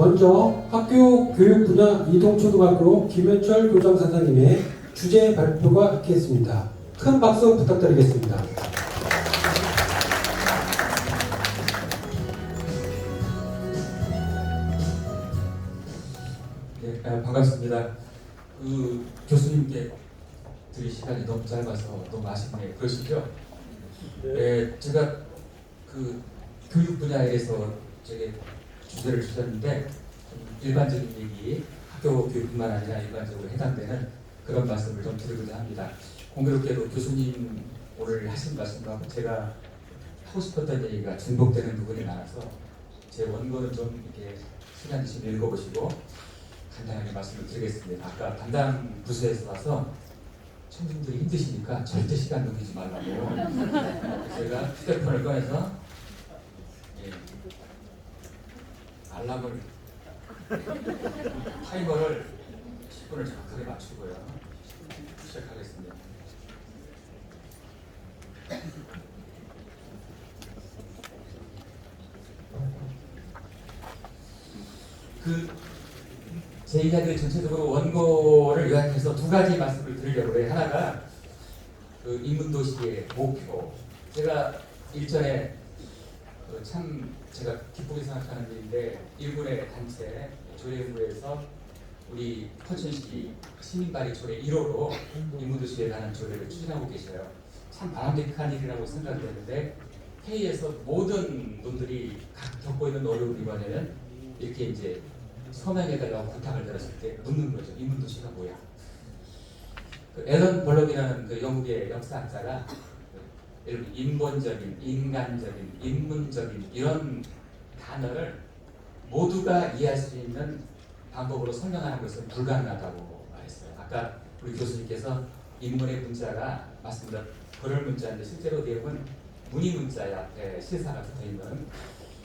먼저 학교 교육 분야 이동초등학교 김현철 교장 선생님의 주제 발표가 있겠습니다. 큰 박수 부탁드리겠습니다. 네, 반갑습니다. 교수님께 드릴 시간이 너무 짧아서 너무 아쉽네요. 그러시죠? 네, 제가 교육 분야에서 제게 주제를 주셨는데 일반적인 얘기, 학교 교육뿐만 아니라 일반적으로 해당되는 그런 말씀을 좀 드리고자 합니다. 공교롭게도 교수님 오늘 하신 말씀과 제가 하고 싶었던 얘기가 중복되는 부분이 많아서 제 원고는 좀 이렇게 시간 주시면 읽어보시고 간단하게 말씀을 드리겠습니다. 아까 담당 부서에서 와서 청중들이 힘드시니까 절대 시간 넘기지 말라고 제가 휴대폰을 꺼내서 알람을 타이머를 10분을 정확하게 맞추고요. 시작하겠습니다. 제 이야기를 전체적으로 원고를 요약해서 두 가지 말씀을 드리려고 해요. 하나가 인문도시의 목표. 제가 일전에 참 제가 기쁘게 생각하는 일인데 일본의 단체 조례부에서 우리 포천시 시민발의 조례 1호로 인문도시에 관한 조례를 추진하고 계셔요. 참 바람직한 일이라고 생각되는데 회의에서 모든 분들이 각 겪고 있는 어려움이 뭐냐면 이렇게 이제 서명해달라고 부탁을 들었을 때 묻는 거죠. 인문도시가 뭐야? 앨런 벌록이라는 영국의 역사학자가 인본적인, 인간적인, 인문적인 이런 단어를 모두가 이해할 수 있는 방법으로 설명하는 것은 불가능하다고 말했어요. 아까 우리 교수님께서 인문의 문자가 맞습니다. 글을 문자인데 실제로 내용은 문의 문자에 앞에 실사가 붙어있는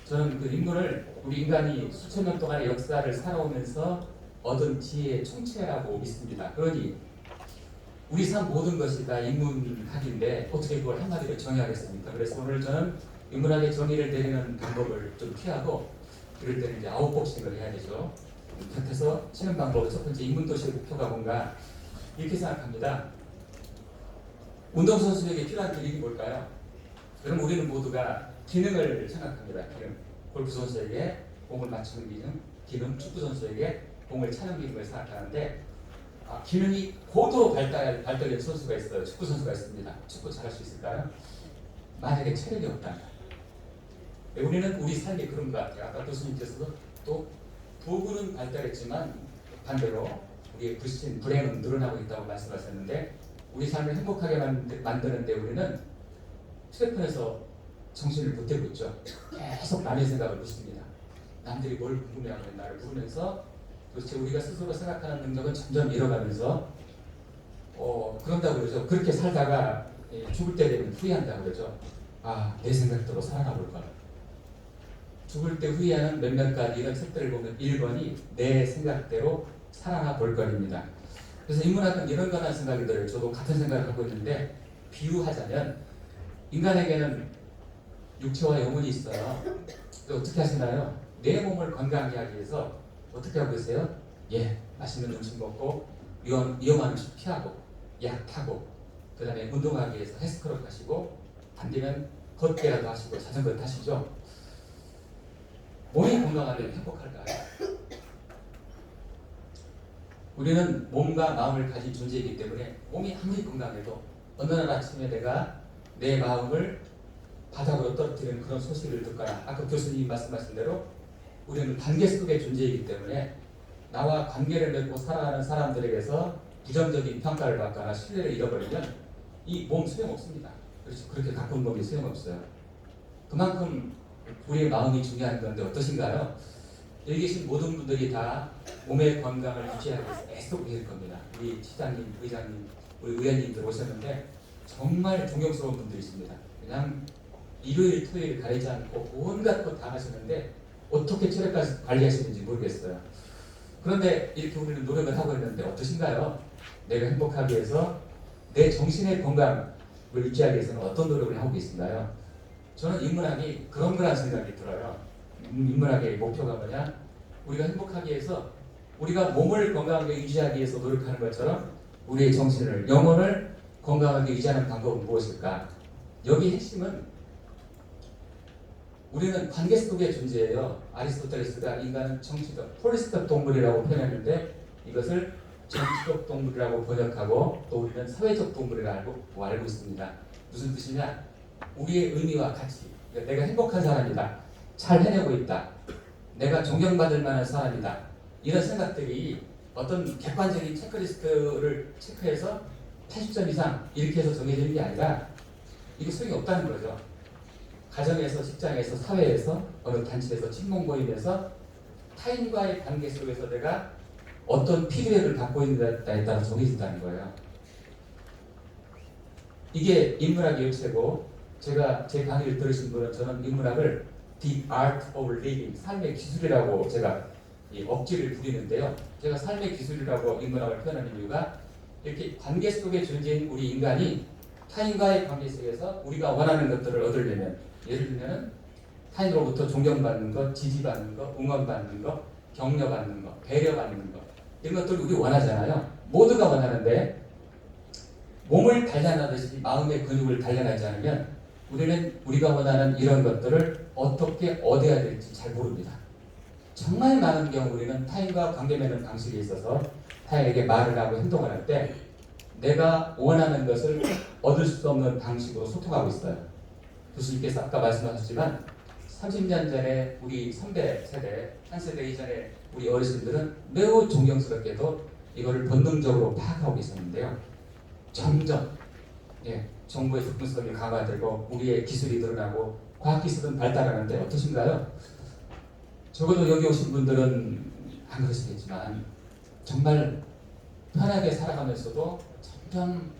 저는 인문을 우리 인간이 수천 년 동안의 역사를 살아오면서 얻은 지혜의 총체라고 믿습니다. 그러니 우리 삶 모든 것이 다 인문학인데 어떻게 그걸 한마디로 정의하겠습니까? 그래서 오늘 저는 인문학의 정의를 내리는 방법을 좀 피하고 이럴 때는 이제 아웃복싱을 해야 되죠. 곁에서 치는 방법, 첫 번째 인문도시의 목표가 뭔가 이렇게 생각합니다. 운동선수에게 필요한 기능이 뭘까요? 그럼 우리는 모두가 기능을 생각합니다. 기능. 골프 선수에게 공을 맞추는 기능, 축구 선수에게 공을 차는 기능을 생각하는데 기능이 고도 발달된 선수가 있어요. 축구 선수가 있습니다. 축구 잘할 수 있을까요? 만약에 체력이 없다면 우리는 우리 삶이 그런 것 같아요. 아까 교수님께서도 또 도구는 발달했지만 반대로 우리의 불신, 불행은 늘어나고 있다고 말씀하셨는데 우리 삶을 행복하게 만드는데 우리는 휴대폰에서 정신을 못 대고 있죠. 계속 남의 생각을 묻습니다. 남들이 뭘 궁금해하면 나를 부르면서 도대체 우리가 스스로 생각하는 능력은 점점 잃어가면서 그런다고 그러죠. 그렇게 살다가 죽을 때 되면 후회한다고 그러죠. 내 생각대로 살아가 볼걸. 죽을 때 후회하는 몇몇 가지 이런 책들을 보면 1번이 내 생각대로 살아가 볼걸입니다. 그래서 인문학은 이런 거라는 생각이 들어요. 저도 같은 생각을 하고 있는데 비유하자면 인간에게는 육체와 영혼이 있어요. 어떻게 하시나요? 내 몸을 건강하게 하기 위해서 어떻게 하고 계세요? 맛있는 음식 먹고 위험한 음식 피하고 약 타고 그 다음에 운동하기 위해서 헬스클럽 가시고 안 되면 걷기라도 하시고 자전거 타시죠. 몸이 건강하면 행복할까요? 우리는 몸과 마음을 가진 존재이기 때문에 몸이 아무리 건강해도 어느 날 아침에 내가 내 마음을 바닥으로 떨어뜨리는 그런 소식을 듣거나 아까 교수님이 말씀하신 대로 우리는 관계 속의 존재이기 때문에 나와 관계를 맺고 살아가는 사람들에게서 부정적인 평가를 받거나 신뢰를 잃어버리면 이 몸 소용없습니다. 그렇죠. 그렇게 가꾼 몸이 소용없어요. 그만큼 우리의 마음이 중요한 건데 어떠신가요? 여기 계신 모든 분들이 다 몸의 건강을 유지하기 위해서 애쓰고 계실 겁니다. 우리 시장님, 의장님, 우리 의원님들 오셨는데 정말 존경스러운 분들이 있습니다. 그냥 일요일, 토요일 가리지 않고 온갖 것 다 하시는데 어떻게 체력까지 관리하시는지 모르겠어요. 그런데 이렇게 우리는 노력을 하고 있는데 어떠신가요? 내가 행복하기 위해서 내 정신의 건강을 유지하기 위해서는 어떤 노력을 하고 계신가요? 저는 인문학이 그런 거라는 생각이 들어요. 인문학의 목표가 뭐냐? 우리가 행복하기 위해서 우리가 몸을 건강하게 유지하기 위해서 노력하는 것처럼 우리의 정신을, 영혼을 건강하게 유지하는 방법은 무엇일까? 여기 핵심은 우리는 관계 속의 존재예요. 아리스토텔레스가 인간은 정치적, 폴리스적 동물이라고 표현했는데 이것을 정치적 동물이라고 번역하고 또 우리는 사회적 동물이라고 알고 있습니다. 무슨 뜻이냐? 우리의 의미와 가치, 그러니까 내가 행복한 사람이다, 잘 해내고 있다, 내가 존경받을 만한 사람이다, 이런 생각들이 어떤 객관적인 체크리스트를 체크해서 80점 이상 이렇게 해서 정해지는 게 아니라 이게 소용이 없다는 거죠. 가정에서, 직장에서, 사회에서, 어느 단체에서, 친목 모임에서 타인과의 관계 속에서 내가 어떤 피드백을 갖고 있느냐에 따라 정해진다는 거예요. 이게 인문학의 요체고, 제가 제 강의를 들으신 분은 저는 인문학을 The Art of Living, 삶의 기술이라고 제가 억지를 부리는데요. 제가 삶의 기술이라고 인문학을 표현하는 이유가 이렇게 관계 속에 존재인 우리 인간이 타인과의 관계 속에서 우리가 원하는 것들을 얻으려면, 예를 들면 타인으로부터 존경받는 것, 지지받는 것, 응원받는 것, 격려받는 것, 배려받는 것, 이런 것들을 우리 원하잖아요. 모두가 원하는데 몸을 단련하듯이 마음의 근육을 단련하지 않으면 우리는 우리가 원하는 이런 것들을 어떻게 얻어야 될지 잘 모릅니다. 정말 많은 경우 우리는 타인과 관계 맺는 방식에 있어서 타인에게 말을 하고 행동을 할 때 내가 원하는 것을 얻을 수 없는 방식으로 소통하고 있어요. 교수님께서 아까 말씀하셨지만 30년 전에 우리 선배 세대, 한 세대 이전에 우리 어르신들은 매우 존경스럽게도 이거를 본능적으로 파악하고 있었는데요. 점점 정부의 접근성이 강화되고 우리의 기술이 늘어나고 과학기술은 발달하는데 어떠신가요? 적어도 여기 오신 분들은 안 그러시겠지만 정말 편하게 살아가면서도 점점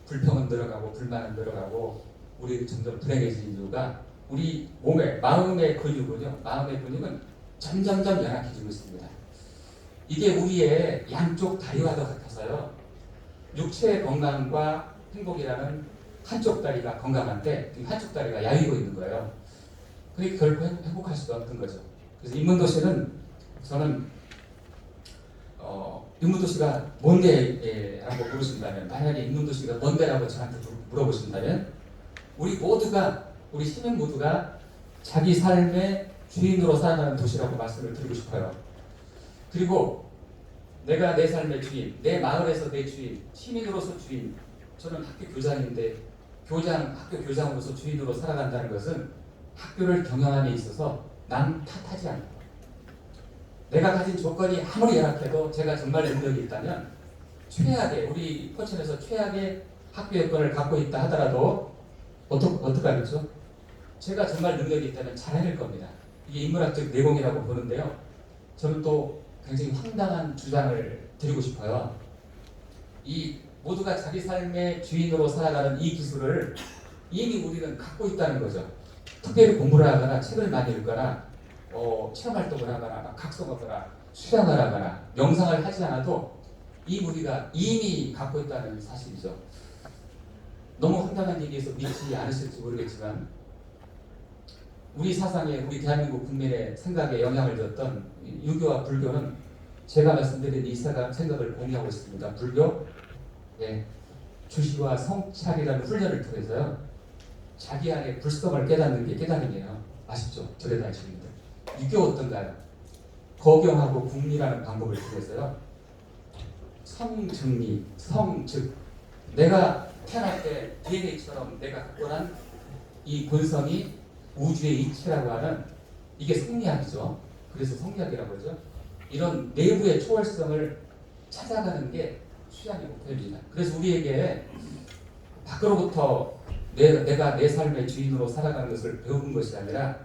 불평은 늘어가고 불만은 늘어가고 우리 점점 불행해지는 이유가 우리 몸의, 마음의 근육은요, 마음의 근육은 점점점 연약해지고 있습니다. 이게 우리의 양쪽 다리와도 같아서요, 육체의 건강과 행복이라는 한쪽 다리가 건강한데 한쪽 다리가 야위고 있는 거예요. 그러니까 결코 행복할 수가 없는 거죠. 그래서 인문도시는 저는 인문도시가 뭔데? 라고 물으신다면, 만약에 인문도시가 뭔데라고 저한테 물어보신다면 우리 모두가, 우리 시민 모두가 자기 삶의 주인으로 살아가는 도시라고 말씀을 드리고 싶어요. 그리고 내가 내 삶의 주인, 내 마을에서 내 주인, 시민으로서 주인. 저는 학교 교장인데 학교 교장으로서 주인으로 살아간다는 것은 학교를 경영함에 있어서 남 탓하지 않고, 내가 가진 조건이 아무리 열악해도 제가 정말 능력이 있다면 최악의, 우리 포천에서 최악의 학교 여건을 갖고 있다 하더라도 어떡하겠죠? 제가 정말 능력이 있다면 잘 해낼 겁니다. 이게 인문학적 내공이라고 보는데요. 저는 또 굉장히 황당한 주장을 드리고 싶어요. 이 모두가 자기 삶의 주인으로 살아가는 이 기술을 이미 우리는 갖고 있다는 거죠. 특별히 공부를 하거나 책을 많이 읽거나 체험활동을 하거나 각성하거나 수양을 하거나 명상을 하지 않아도 이 우리가 이미 갖고 있다는 사실이죠. 너무 황당한 얘기에서 믿지 않으실지 모르겠지만 우리 사상에, 우리 대한민국 국민의 생각에 영향을 줬던 유교와 불교는 제가 말씀드린 이 생각을 공유하고 있습니다. 불교, 주시와 성찰이라는 훈련을 통해서요, 자기 안에 불성을 깨닫는 게 깨달음이에요. 아시죠? 절에 다니시는 분들. 유교 어떤가요? 거경하고 궁리라는 방법을 통해서요, 성증리, 성즉, 내가 태어날 때 DNA처럼 내가 갖고 난 이 본성이 우주의 이치라고 하는, 이게 성리학이죠. 그래서 성리학이라고 하죠. 이런 내부의 초월성을 찾아가는 게 수양의 목표입니다. 그래서 우리에게 밖으로부터 내가 내 삶의 주인으로 살아가는 것을 배우는 것이 아니라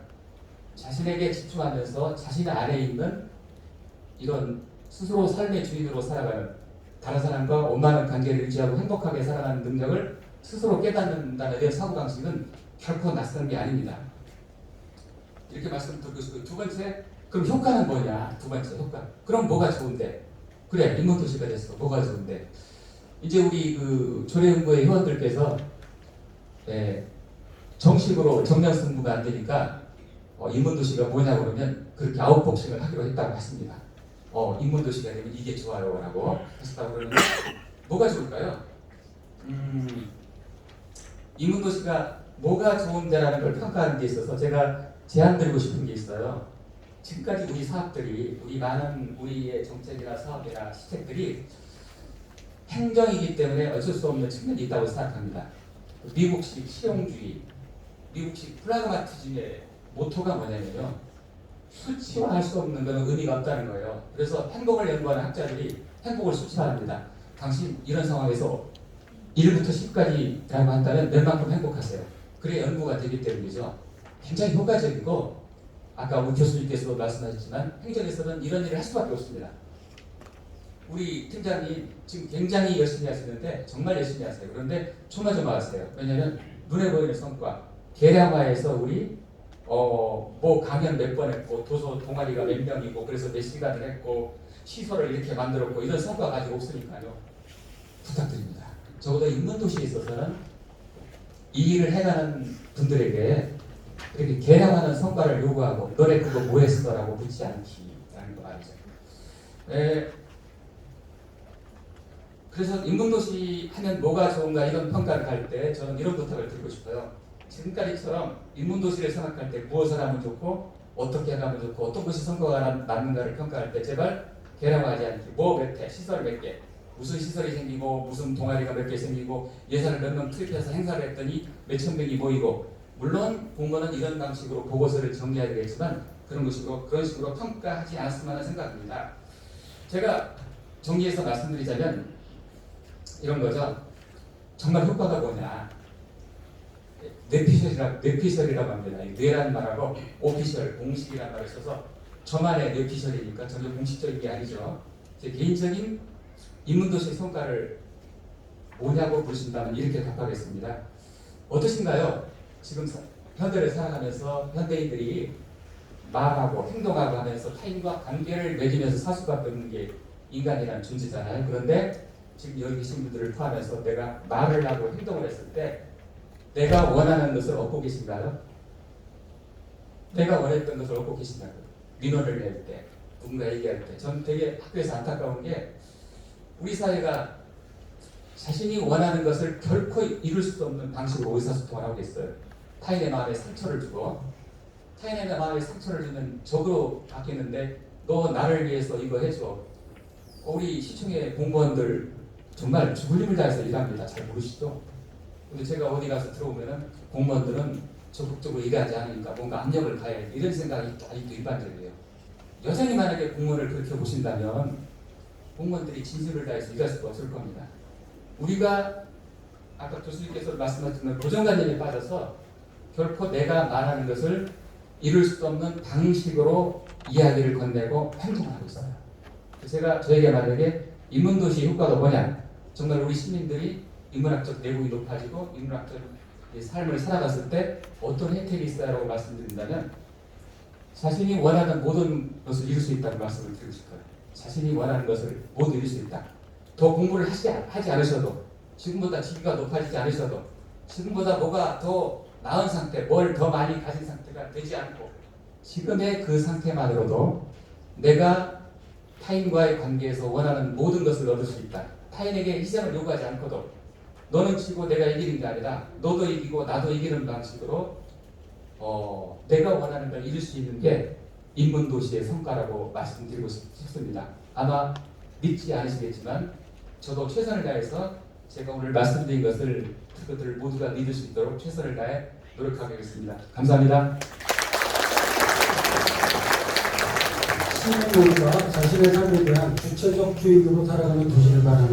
자신에게 집중하면서 자신 안에 있는 이런 스스로 삶의 주인으로 살아가는, 다른 사람과 원만한 관계를 유지하고 행복하게 살아가는 능력을 스스로 깨닫는다는 이런 사고방식은 결코 낯선 게 아닙니다. 이렇게 말씀드리고 싶고요. 두 번째, 그럼 효과는 뭐냐? 두 번째 효과. 그럼 뭐가 좋은데? 그래, 인문도시가 됐어. 뭐가 좋은데? 이제 우리 그 조례연구회 회원들께서 정식으로 정면 승부가 안 되니까 인문도시가 뭐냐고 그러면 그렇게 아웃복싱을 하기로 했다고 했습니다. 인문도시가 되면 이게 좋아요 라고 하셨다고 그러는데 뭐가 좋을까요? 인문도시가 뭐가 좋은데라는 걸 평가하는 데 있어서 제가 제안 드리고 싶은 게 있어요. 지금까지 우리 사업들이, 우리 많은 우리의 정책이나 사업이나 시책들이 행정이기 때문에 어쩔 수 없는 측면이 있다고 생각합니다. 미국식 실용주의, 미국식 프라그마티즘의 모토가 뭐냐면요, 수치화할 수 없는 것은 의미가 없다는 거예요. 그래서 행복을 연구하는 학자들이 행복을 수치화합니다. 당신 이런 상황에서 1부터 10까지라고 한다면 몇 만큼 행복하세요. 그래 연구가 되기 때문이죠. 굉장히 효과적이고, 아까 우리 교수님께서도 말씀하셨지만 행정에서는 이런 일을 할 수밖에 없습니다. 우리 팀장님 지금 굉장히 열심히 하시는데 정말 열심히 하세요. 그런데 조마조마하세요. 왜냐하면 눈에 보이는 성과, 계량화해서 우리 뭐 강연 몇 번 했고 도서 동아리가 몇 명이고 그래서 몇 시간을 했고 시설을 이렇게 만들었고 이런 성과 가지고 없으니까요. 부탁드립니다. 적어도 인문도시에 있어서는 이 일을 해가는 분들에게 이렇게 계량하는 성과를 요구하고 너네 그거 뭐 했어라고 묻지 않기라는 거 말이죠. 그래서 인문도시 하면 뭐가 좋은가 이런 평가를 할 때 저는 이런 부탁을 드리고 싶어요. 지금까지처럼 인문도시를 생각할 때 무엇을 하면 좋고 어떻게 하면 좋고 어떤 것이 성과가 맞는가를 평가할 때 제발 계량화하지 않기. 뭐 몇 회, 시설 몇 개, 무슨 시설이 생기고 무슨 동아리가 몇 개 생기고 예산을 몇 명 투입해서 행사를 했더니 몇천 명이 모이고, 물론 공무원은 이런 방식으로 보고서를 정리해야 되겠지만 그런 식으로 평가하지 않았으면 하는 생각입니다. 제가 정리해서 말씀드리자면 이런 거죠. 정말 효과가 뭐냐? 뇌피셜이라고 합니다. 뇌라는 말하고 오피셜, 공식이라는 말을 써서 저만의 뇌피셜이니까 전혀 공식적인 게 아니죠. 제 개인적인 인문도시 성과를 뭐냐고 물으신다면 이렇게 답하겠습니다. 어떠신가요? 지금 현대를 살아가면서 현대인들이 말하고 행동하고 하면서 타인과 관계를 맺으면서 살 수밖에 없는 게 인간이라는 존재잖아요. 그런데 지금 여기 계신 분들을 포함해서 내가 말을 하고 행동을 했을 때 내가 원하는 것을 얻고 계신가요? 내가 원했던 것을 얻고 계신가요? 민원을 낼 때, 누군가 얘기할 때. 전 되게 학교에서 안타까운 게 우리 사회가 자신이 원하는 것을 결코 이룰 수 없는 방식으로 의사소통을 하고 있어요. 타인의 마음에 상처를 주고, 타인의 마음에 상처를 주면 적으로 바뀌는데 너 나를 위해서 이거 해줘. 우리 시청의 공무원들 정말 죽을 힘을 다해서 일합니다. 잘 모르시죠? 근데 제가 어디 가서 들어오면은 공무원들은 적극적으로 일하지 않으니까 뭔가 압력을 가해야 돼. 이런 생각이 아직도 일반적이에요. 여전히 만약에 공무원을 그렇게 보신다면 공무원들이 진심을 다해서 일할 수가 없을 겁니다. 우리가 아까 교수님께서 말씀하셨지만 고정관념에 빠져서 결코 내가 말하는 것을 이룰 수 없는 방식으로 이야기를 건네고 행동을 하고 있어요. 제가 저에게 만약에 인문도시 효과가 뭐냐? 정말 우리 시민들이 인문학적 내공이 높아지고 인문학적 삶을 살아갔을 때 어떤 혜택이 있어요라고 말씀드린다면 자신이 원하는 모든 것을 이룰 수 있다고 말씀을 드리고 싶어요. 자신이 원하는 것을 모두 이룰 수 있다. 더 공부를 하지 않으셔도, 지금보다 직위가 높아지지 않으셔도, 지금보다 뭐가 더 나은 상태, 뭘 더 많이 가진 상태가 되지 않고 지금의 그 상태만으로도 내가 타인과의 관계에서 원하는 모든 것을 얻을 수 있다. 타인에게 희생을 요구하지 않고도 너는 지고 내가 이기는 게 아니라 너도 이기고 나도 이기는 방식으로 내가 원하는 걸 이룰 수 있는 게 인문도시의 성과라고 말씀드리고 싶습니다. 아마 믿지 않으시겠지만 저도 최선을 다해서 제가 오늘 말씀드린 것을 그것들을 모두가 믿을 수 있도록 최선을 다해 노력하겠습니다. 감사합니다. 시민 모두가 자신의 삶에 대한 주체적 주인으로 살아가는 도시를 말합니다.